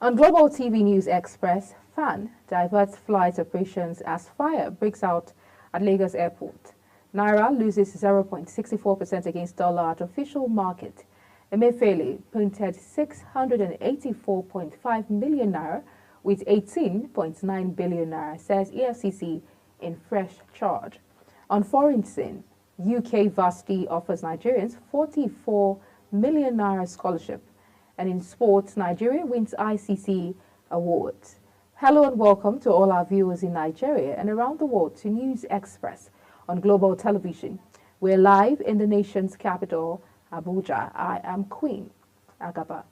On Global TV News Express, FAN diverts flight operations as fire breaks out at Lagos Airport. Naira loses 0.64% against dollar at official market. Emefiele printed 684.5 million naira with 18.9 billion naira, says EFCC in fresh charge. On foreign scene, UK varsity offers Nigerians 44 million naira scholarship. And in sports, Nigeria wins ICC awards. Hello and welcome to all our viewers in Nigeria and around the world to News Express on Global Television. We're live in the nation's capital, Abuja. I am Queen Agaba.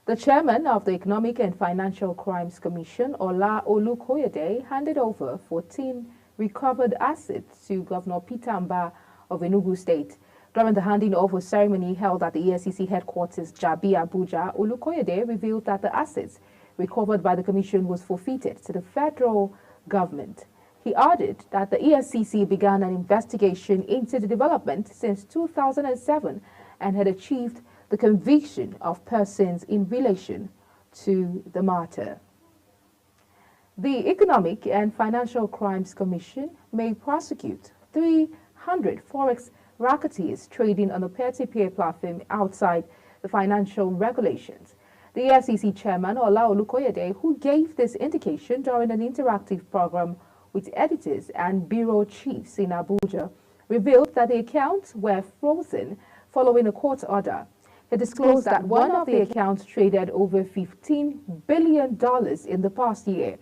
The chairman of the Economic and Financial Crimes Commission, Ola Olukoyede, handed over 14 recovered assets to Governor Peter Mbah of Enugu State. During the handing over ceremony held at the EFCC headquarters, Jabi, Abuja, Olukoyede revealed that the assets recovered by the commission was forfeited to the federal government. He added that the EFCC began an investigation into the development since 2007 and had achieved the conviction of persons in relation to the matter. The Economic and Financial Crimes Commission may prosecute 300 forex racketeers trading on a peer-to-peer platform outside the financial regulations. The EFCC chairman, Ola Olukoyede, who gave this indication during an interactive program with editors and bureau chiefs in Abuja, revealed that the accounts were frozen following a court order. He disclosed that one of the accounts traded over $15 billion in the past year.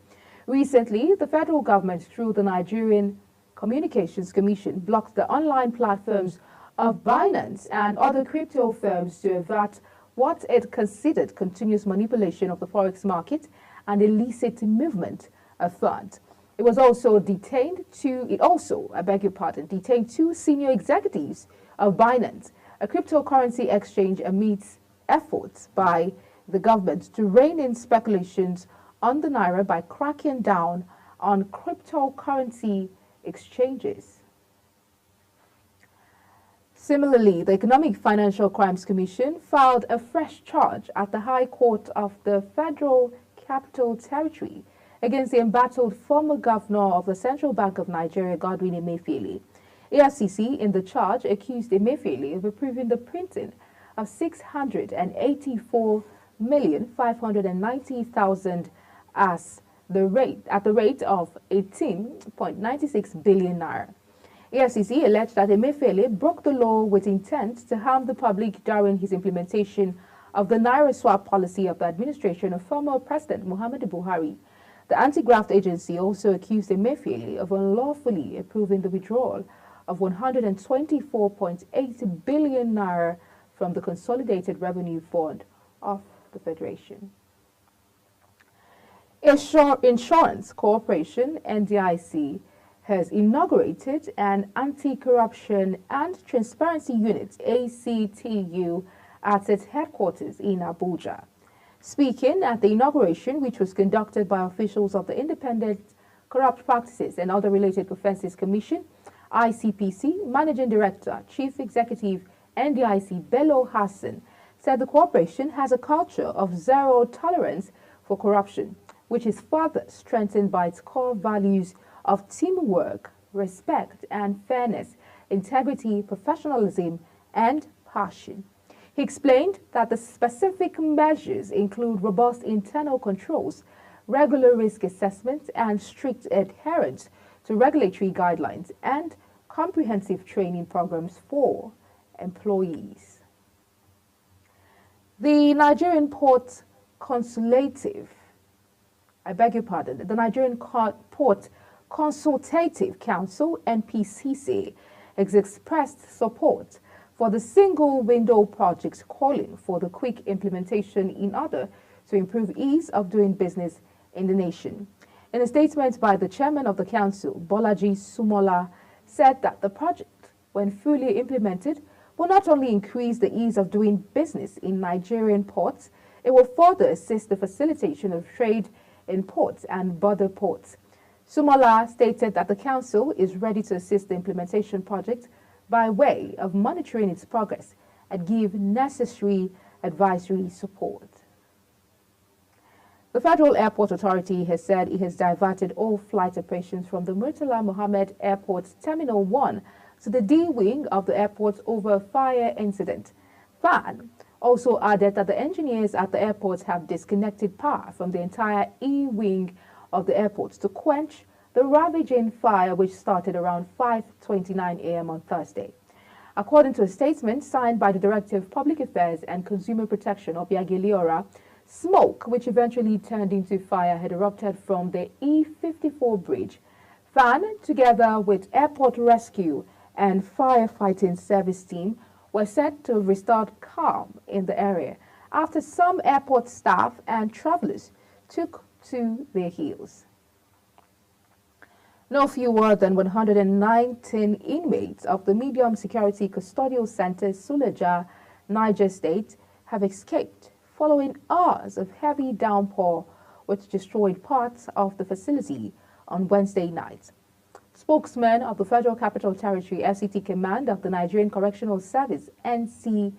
Recently, the federal government, through the Nigerian Communications Commission, blocked the online platforms of Binance and other crypto firms to avert what it considered continuous manipulation of the forex market and illicit movement of funds. It also detained two senior executives of Binance, a cryptocurrency exchange, amidst efforts by the government to rein in speculations on the naira by cracking down on cryptocurrency exchanges. Similarly, the Economic Financial Crimes Commission filed a fresh charge at the High Court of the Federal Capital Territory against the embattled former governor of the Central Bank of Nigeria, Godwin Emefiele. EFCC in the charge accused Emefiele of approving the printing of 684,590,000 at the rate of 18.96 billion naira. EFCC alleged that Emefiele broke the law with intent to harm the public during his implementation of the Naira swap policy of the administration of former President Muhammadu Buhari. The anti-graft agency also accused Emefiele of unlawfully approving the withdrawal of 124.8 billion naira from the Consolidated Revenue Fund of the Federation. Insurance Corporation, NDIC, has inaugurated an Anti-Corruption and Transparency Unit, ACTU, at its headquarters in Abuja. Speaking at the inauguration, which was conducted by officials of the Independent Corrupt Practices and Other Related Offences Commission, ICPC, Managing Director, Chief Executive, NDIC, Bello Hassan, said the corporation has a culture of zero tolerance for corruption, which is further strengthened by its core values of teamwork, respect and fairness, integrity, professionalism, and passion. He explained that the specific measures include robust internal controls, regular risk assessments, and strict adherence to regulatory guidelines and comprehensive training programs for employees. The Nigerian Port Consultative Council, NPCC, has expressed support for the single window projects, calling for the quick implementation in order to improve ease of doing business in the nation. In a statement by the chairman of the council, Bolaji Sumola, said that the project, when fully implemented, will not only increase the ease of doing business in Nigerian ports, it will further assist the facilitation of trade in ports and border ports. Sumola stated that the council is ready to assist the implementation project by way of monitoring its progress and give necessary advisory support. The Federal Airport Authority has said it has diverted all flight operations from the Murtala Mohammed Airport's Terminal 1 to the D wing of the airport over a fire incident. FAN also added that the engineers at the airport have disconnected power from the entire E wing of the airport to quench the ravaging fire which started around 5:29 a.m. on Thursday. According to a statement signed by the Director of Public Affairs and Consumer Protection, Obiageli Liora, smoke, which eventually turned into fire, had erupted from the E54 bridge. FAN, together with airport rescue and firefighting service team, were set to restore calm in the area after some airport staff and travelers took to their heels. No fewer than 119 inmates of the medium security custodial center Suleja, Niger State, have escaped following hours of heavy downpour which destroyed parts of the facility on Wednesday night. Spokesman of the Federal Capital Territory FCT Command of the Nigerian Correctional Service NCOs,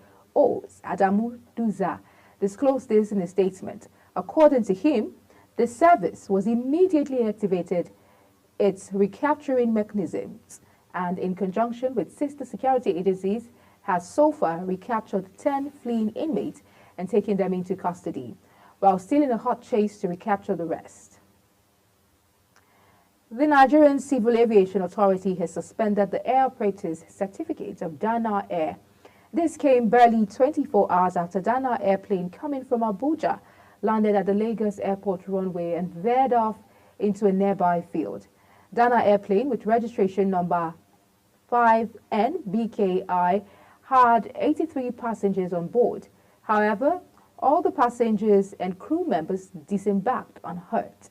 Adamu Duza, disclosed this in a statement. According to him, the service was immediately activated its recapturing mechanisms and, in conjunction with sister security agencies, has so far recaptured 10 fleeing inmates and taken them into custody, while still in a hot chase to recapture the rest. The Nigerian Civil Aviation Authority has suspended the air operator's certificate of Dana Air. This came barely 24 hours after Dana airplane coming from Abuja landed at the Lagos Airport runway and veered off into a nearby field. Dana airplane, with registration number 5NBKI, had 83 passengers on board. However, all the passengers and crew members disembarked unhurt.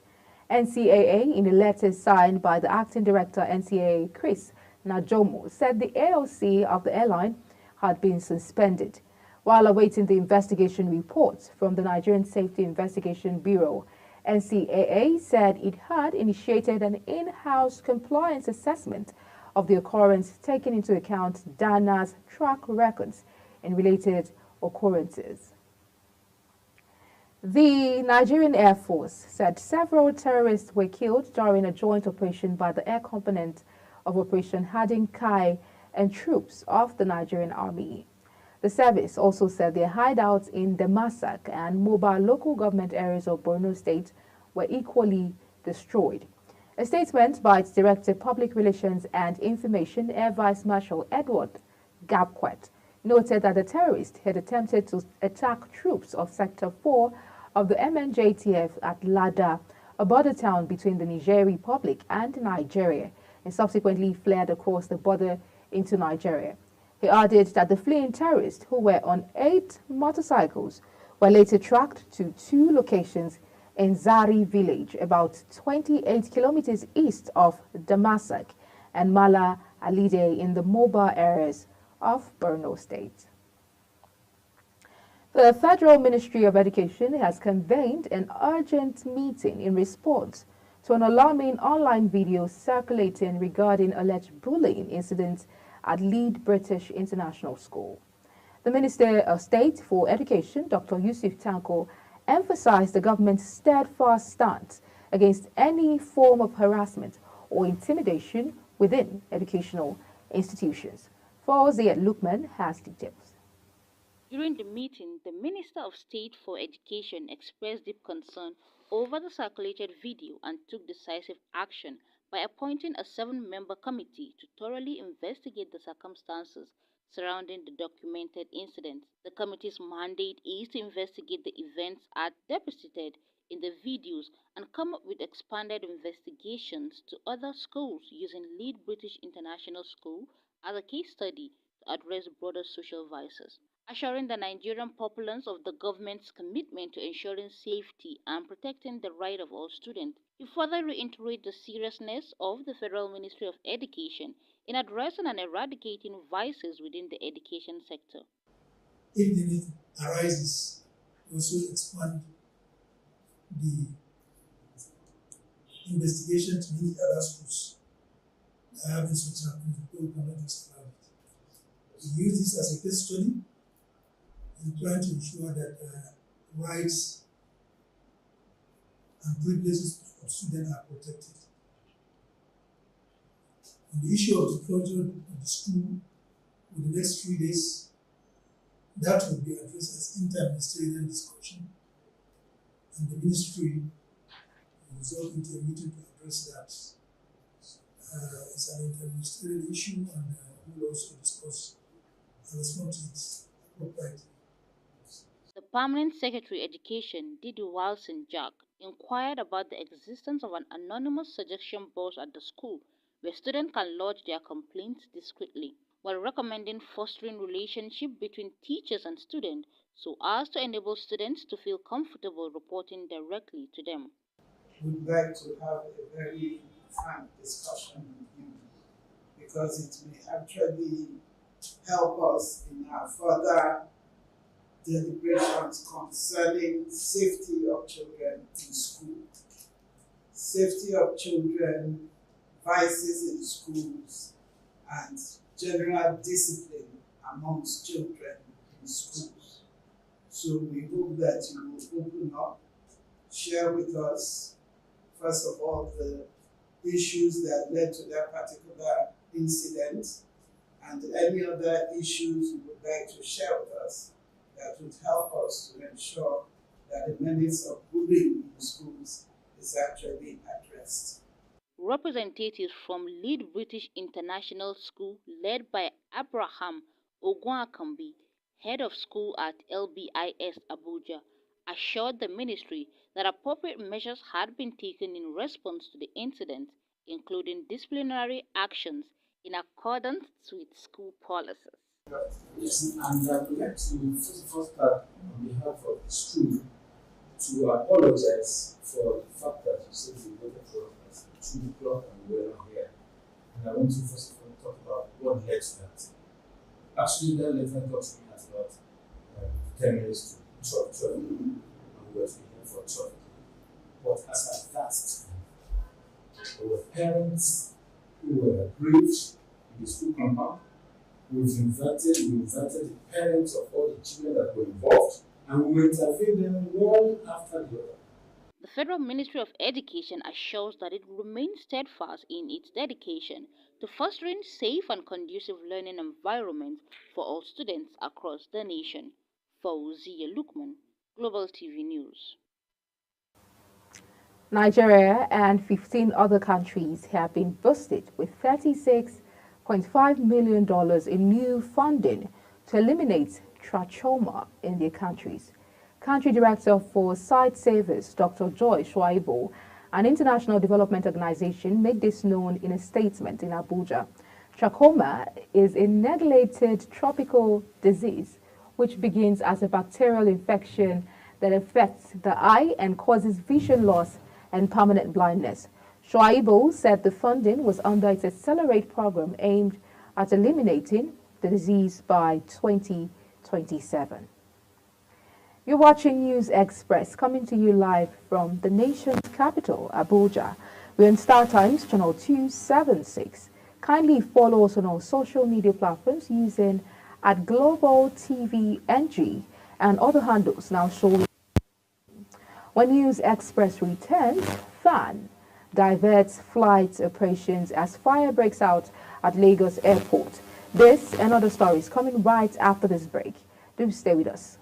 NCAA, in a letter signed by the acting director NCAA Chris Najomo, said the AOC of the airline had been suspended. While awaiting the investigation reports from the Nigerian Safety Investigation Bureau, NCAA said it had initiated an in-house compliance assessment of the occurrence, taking into account Dana's track records in related occurrences. The Nigerian Air Force said several terrorists were killed during a joint operation by the air component of Operation Hardin Kai and troops of the Nigerian Army. The service also said their hideouts in Damasak and mobile local government areas of Borno State were equally destroyed. A statement by its Director of Public Relations and Information, Air Vice Marshal Edward Gabquet, noted that the terrorists had attempted to attack troops of Sector 4 of the MNJTF at Lada, a border town between the Niger Republic and Nigeria, and subsequently fled across the border into Nigeria. He added that the fleeing terrorists, who were on 8 motorcycles, were later tracked to 2 locations in Zari village, about 28 kilometers east of Damasak, and Mala Alide in the mobile areas of Borno State. The Federal Ministry of Education has convened an urgent meeting in response to an alarming online video circulating regarding alleged bullying incidents at Lead British International School. The Minister of State for Education, Dr. Yusuf Tanko, emphasized the government's steadfast stance against any form of harassment or intimidation within educational institutions. Fawzia Lukman has details. During the meeting, the Minister of State for Education expressed deep concern over the circulated video and took decisive action by appointing a 7-member committee to thoroughly investigate the circumstances surrounding the documented incident. The committee's mandate is to investigate the events as depicted in the videos and come up with expanded investigations to other schools using Lead British International School as a case study to address broader social vices. Assuring the Nigerian populace of the government's commitment to ensuring safety and protecting the right of all students. He further reiterated the seriousness of the Federal Ministry of Education in addressing and eradicating vices within the education sector. If the need arises, we also expand the investigation to many other schools that have been such happening. We cannot just allow it. We use this as a case study in trying to ensure that rights and privileges of students are protected. On the issue of the closure of the school for the next 3 days, that will be addressed as inter-ministerial discussion, and the ministry will result into a meeting to address that. It's an inter-ministerial issue, and we will also discuss and respond to it appropriately. The Permanent Secretary Education, Didi Wilson Jack, inquired about the existence of an anonymous suggestion box at the school where students can lodge their complaints discreetly, while recommending fostering relationship between teachers and students so as to enable students to feel comfortable reporting directly to them. We'd like to have a very frank discussion with him because it may actually help us in our further deliberations concerning safety of children in school. Safety of children, vices in schools, and general discipline amongst children in schools. So we hope that you will open up, share with us, first of all, the issues that led to that particular incident and any other issues you would like to share with us that would help us to ensure that the menace of bullying in schools is actually addressed. Representatives from Lead British International School, led by Abraham Ogwuakambi, head of school at LBIS Abuja, assured the ministry that appropriate measures had been taken in response to the incident, including disciplinary actions in accordance with school policies. Yes, and I would like to first start on behalf of the school to apologize for the fact that you said you waited for us at 2 o'clock and we were not here. And I want to first of all talk about what led to that. Actually, that letter got to me at about 10 minutes to 12, and we were to be here for 12. But as at that time, there were parents who were briefed in the school compound. We invited the parents of all the children that were involved, and we interviewed them one after the other. The Federal Ministry of Education assures that it remains steadfast in its dedication to fostering safe and conducive learning environments for all students across the nation. Fauziya Lukman, Global TV News. Nigeria and 15 other countries have been boosted with $36.5 million in new funding to eliminate trachoma in their countries. Country Director for Site Savers, Dr. Joy Shuaibu, an international development organization, made this known in a statement in Abuja. Trachoma is a neglected tropical disease which begins as a bacterial infection that affects the eye and causes vision loss and permanent blindness. Shuaibu said the funding was under its Accelerate program aimed at eliminating the disease by 2027. You're watching News Express, coming to you live from the nation's capital, Abuja. We're on Star Times, channel 276. Kindly follow us on our social media platforms using @Global TV NG and other handles now showing. When News Express returns, FAN diverts flight operations as fire breaks out at Lagos Airport. This and other stories coming right after this break. Do stay with us.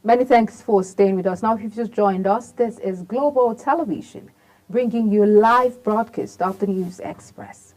Many thanks for staying with us. Now, if you've just joined us, this is Global Television, bringing you live broadcast of the News Express.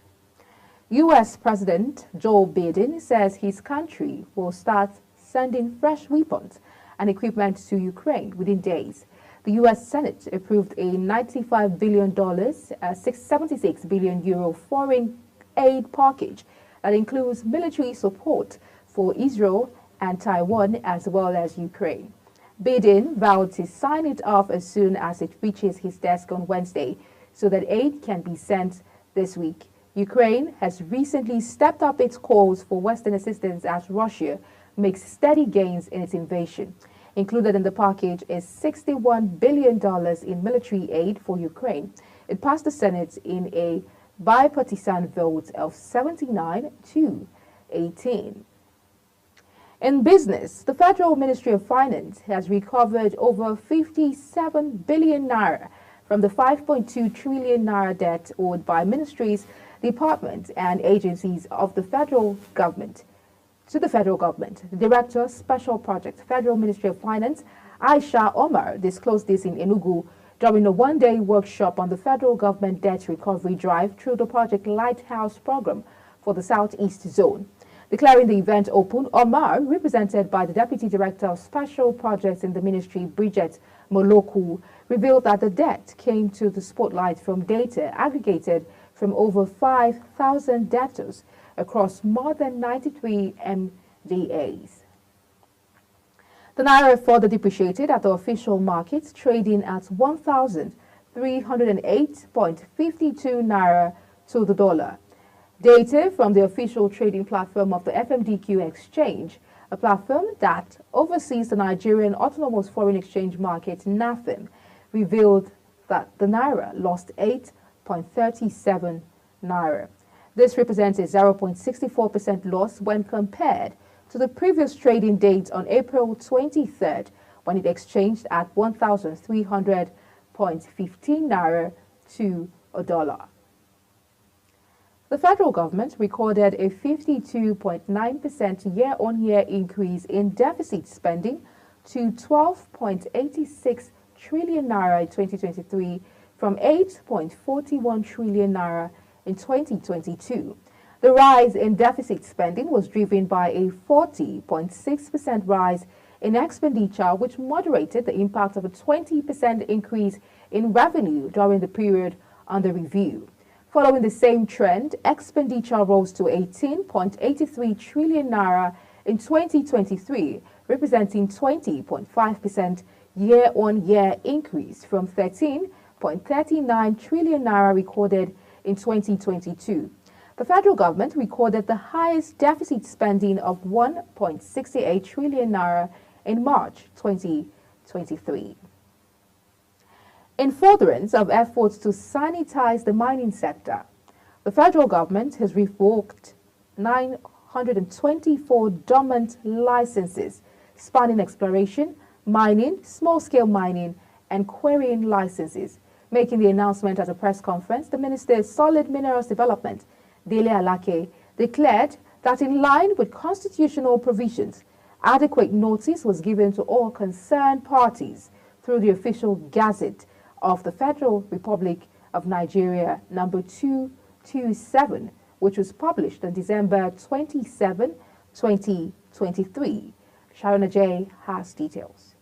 U.S. President Joe Biden says his country will start sending fresh weapons and equipment to Ukraine within days. The U.S. Senate approved a $95 billion, €76 billion foreign aid package that includes military support for Israel and Taiwan as well as Ukraine. Biden vowed to sign it off as soon as it reaches his desk on Wednesday so that aid can be sent this week. Ukraine has recently stepped up its calls for Western assistance as Russia makes steady gains in its invasion. Included in the package is $61 billion in military aid for Ukraine. It passed the Senate in a bipartisan vote of 79 to 18. In business, the Federal Ministry of Finance has recovered over 57 billion naira from the 5.2 trillion naira debt owed by ministries, departments and agencies of the federal government to the federal government. The Director, Special Projects, Federal Ministry of Finance, Aisha Omar, disclosed this in Enugu during a one-day workshop on the federal government debt recovery drive through the Project Lighthouse program for the Southeast Zone. Declaring the event open, Omar, represented by the Deputy Director of Special Projects in the ministry, Bridget Moloku, revealed that the debt came to the spotlight from data aggregated from over 5,000 debtors across more than 93 MDAs. The naira further depreciated at the official market, trading at 1,308.52 naira to the dollar. Data from the official trading platform of the FMDQ exchange, a platform that oversees the Nigerian Autonomous Foreign Exchange Market, NAFEM, revealed that the naira lost 8.37 naira. This represents a 0.64% loss when compared to the previous trading date on April 23rd, when it exchanged at 1,300.15 naira to a dollar. The federal government recorded a 52.9% year-on-year increase in deficit spending to 12.86 trillion naira in 2023 from 8.41 trillion naira in 2022. The rise in deficit spending was driven by a 40.6% rise in expenditure, which moderated the impact of a 20% increase in revenue during the period under review. Following the same trend, expenditure rose to 18.83 trillion naira in 2023, representing 20.5% year-on-year increase from 13.39 trillion naira recorded in 2022. The federal government recorded the highest deficit spending of 1.68 trillion naira in March 2023. In furtherance of efforts to sanitize the mining sector, the federal government has revoked 924 dormant licenses spanning exploration, mining, small-scale mining, and quarrying licenses. Making the announcement at a press conference, the Minister of Solid Minerals Development, Dele Alake, declared that in line with constitutional provisions, adequate notice was given to all concerned parties through the official Gazette of the Federal Republic of Nigeria number 227, which was published on December 27, 2023. Sharon Ajay has details.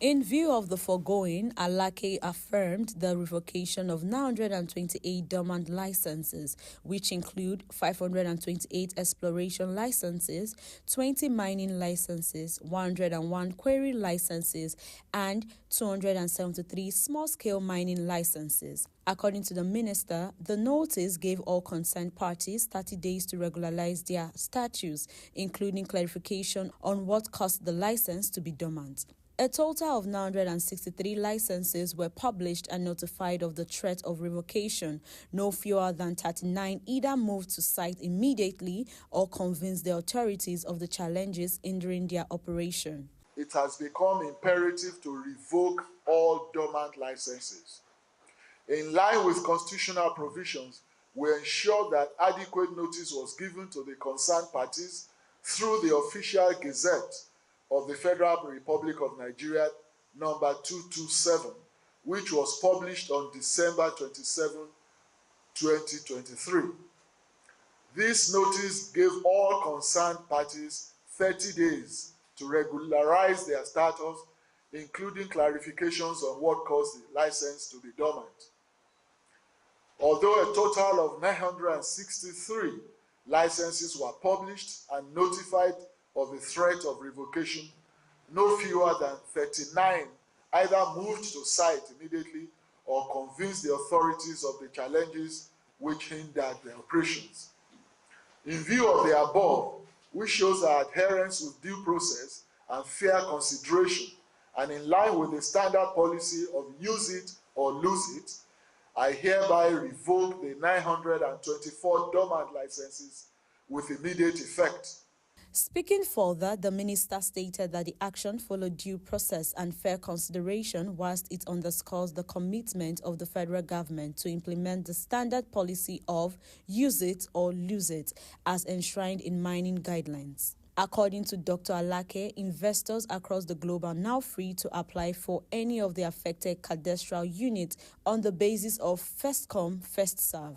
In view of the foregoing, Alake affirmed the revocation of 928 dormant licenses, which include 528 exploration licenses, 20 mining licenses, 101 quarry licenses, and 273 small-scale mining licenses. According to the minister, the notice gave all concerned parties 30 days to regularize their status, including clarification on what caused the license to be dormant. A total of 963 licenses were published and notified of the threat of revocation. No fewer than 39 either moved to site immediately or convinced the authorities of the challenges hindering their operation. It has become imperative to revoke all dormant licenses. In line with constitutional provisions, we ensure that adequate notice was given to the concerned parties through the official Gazette of the Federal Republic of Nigeria number 227, which was published on December 27, 2023. This notice gave all concerned parties 30 days to regularize their status, including clarifications on what caused the license to be dormant. Although a total of 963 licenses were published and notified of a threat of revocation, no fewer than 39 either moved to site immediately or convinced the authorities of the challenges which hindered their operations. In view of the above, which shows our adherence with due process and fair consideration, and in line with the standard policy of use it or lose it, I hereby revoke the 924 dormant licenses with immediate effect. Speaking further, the minister stated that the action followed due process and fair consideration, whilst it underscores the commitment of the federal government to implement the standard policy of use it or lose it as enshrined in mining guidelines. According to Dr. Alake, investors across the globe are now free to apply for any of the affected cadastral units on the basis of first come, first serve.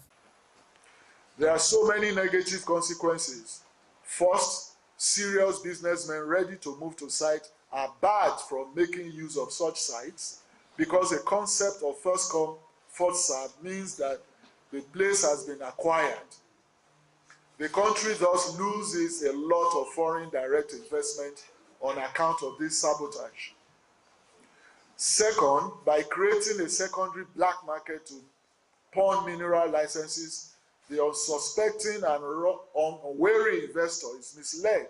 There are so many negative consequences. First, serious businessmen ready to move to site are barred from making use of such sites because the concept of first come, first serve means that the place has been acquired. The country thus loses a lot of foreign direct investment on account of this sabotage. Second, by creating a secondary black market to pawn mineral licenses, the unsuspecting and unwary investor is misled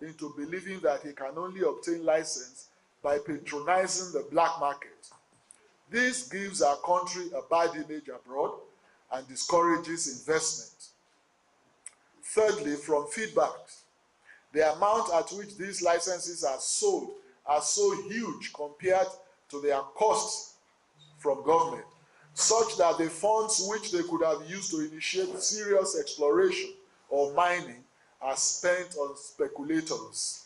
into believing that he can only obtain license by patronizing the black market. This gives our country a bad image abroad and discourages investment. Thirdly, from feedback, the amount at which these licenses are sold are so huge compared to their costs from government, such that the funds which they could have used to initiate serious exploration or mining are spent on speculators.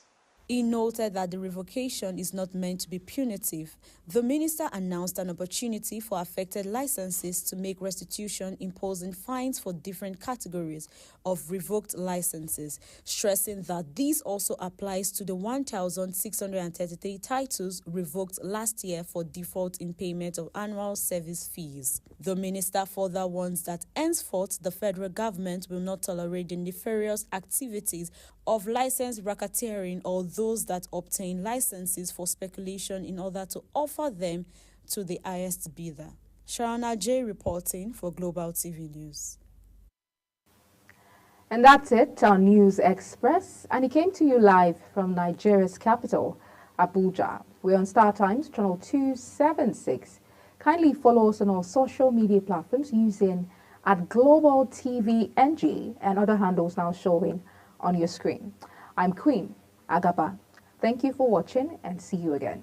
He noted that the revocation is not meant to be punitive. The minister announced an opportunity for affected licenses to make restitution, imposing fines for different categories of revoked licenses, stressing that this also applies to the 1,633 titles revoked last year for default in payment of annual service fees. The minister further warns that henceforth the federal government will not tolerate the nefarious activities of licensed racketeering or those that obtain licenses for speculation in order to offer them to the highest bidder. Sharana J. reporting for Global TV News. And that's it on News Express, and it came to you live from Nigeria's capital, Abuja. We're on Star Times, channel 276. Kindly follow us on our social media platforms using @Global TV NG and other handles now showing on your screen. I'm Queen Agaba. Thank you for watching and see you again.